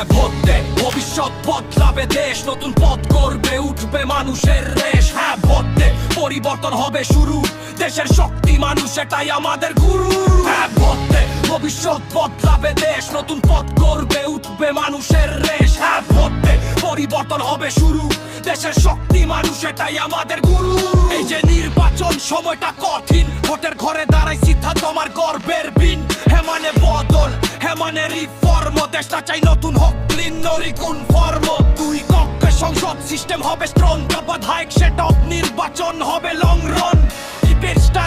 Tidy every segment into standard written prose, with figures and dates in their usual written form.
হ্যাঁ ভোট দে, ভবিষ্যৎ বদলাবে দেশ, নতুন পথ গড়বে উঠবে মানুষের রেশ। হ্যাঁ ভোট দে, পরিবর্তন হবে শুরু, দেশের শক্তি মানুষ এটাই আমাদের গুরু। হ্যাঁ ভোট দে, ভবিষ্যৎ বদলাবে দেশ, নতুন পথ গড়বে উঠবে মানুষের রেশ। হ্যাঁ ভোট দে, পরিবর্তন হবে শুরু, দেশের শক্তি মানুষ এটাই আমাদের গুরু। এই যে নির্বাচন সময়টা কঠিন, ভোটের ঘরে দাঁড়াই সিদ্ধান্ত আমার গর্বের বিন। হ্যাঁ মানে বদল, হ্যাঁ মানে রিফর্ম, দেশটা চাই নতুন হোক ক্লিন নরিকুন ফর্ম। দুই কক্ষে সংসদ সিস্টেম হবে স্ট্রং, বাধায়ক সেটা নির্বাচন হবে লং রান।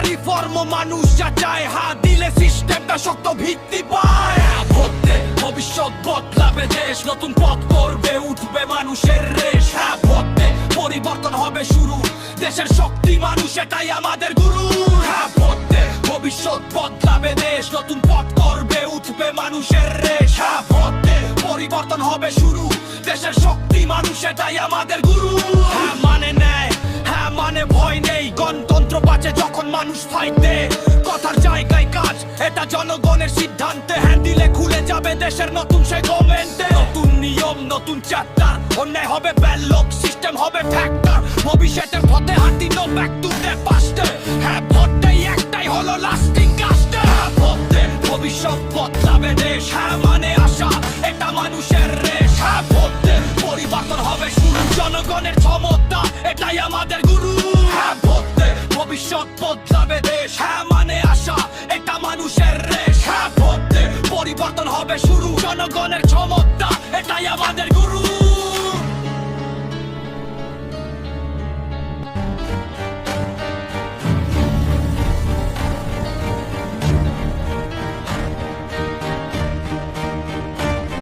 রিফর্ম মানুষ যা চায়, হ্যাঁ দিলে সিস্টেমটা শক্ত ভিত্তি পায়। ভোট দে, ভবিষ্যৎ বদলাবে দেশ, নতুন পথ করবে উঠবে মানুষের রেশ। হ্যাঁ ভোট দে, পরিবর্তন হবে শুরু, দেশের শক্তি মানুষ এটাই আমাদের গুরু। হ্যাঁ ভোট দে, ভবিষ্যৎ বদলাবে দেশ, নতুন পথ করবে উঠবে মানুষের রেশ। হ্যাঁ ভোট দে, পরিবর্তন হবে শুরু, দেশের শক্তি মানুষ এটাই আমাদের গুরু। হ্যাঁ মানে ন্যায়, হ্যাঁ মানে ভয় নেই, গণতন্ত্র বাঁচে যখন মানুষ ফাইট দে। কথার জায়গায় কাজ, এটা জনগণের সিদ্ধান্তে। হ্যাঁ দিলে খুলে যাবে দেশের নতুন সেই গভর্নমেন্টে। নতুন নিয়ম, নতুন চ্যাপ্টার, অন্যায় হবে ব্যালক, সিস্টেম হবে ফ্যাক্টর। ভবিষ্যতের পথে হাঁটি, no back to the past. হ্যাঁ ভোটটাই একটাই হলো লাস্টিং কাস্ট। হ্যাঁ ভোট দে, ভবিষ্যৎ বদলাবে দেশ, হ্যাঁ মানে আশা এটা মানুষের রেশ। হ্যাঁ ভোট দে, পরিবর্তন হবে শুরু, জনগণের ক্ষমতা এটাই আমাদের গুরু। হ্যাঁ ভোট দে, ভবিষ্যৎ বদলাবে দেশ, হ্যাঁ মানে আশা এটা মানুষের রেশ। হ্যাঁ ভোট দে, পরিবর্তন হবে শুরু, জনগণের ক্ষমতা এটাই আমাদের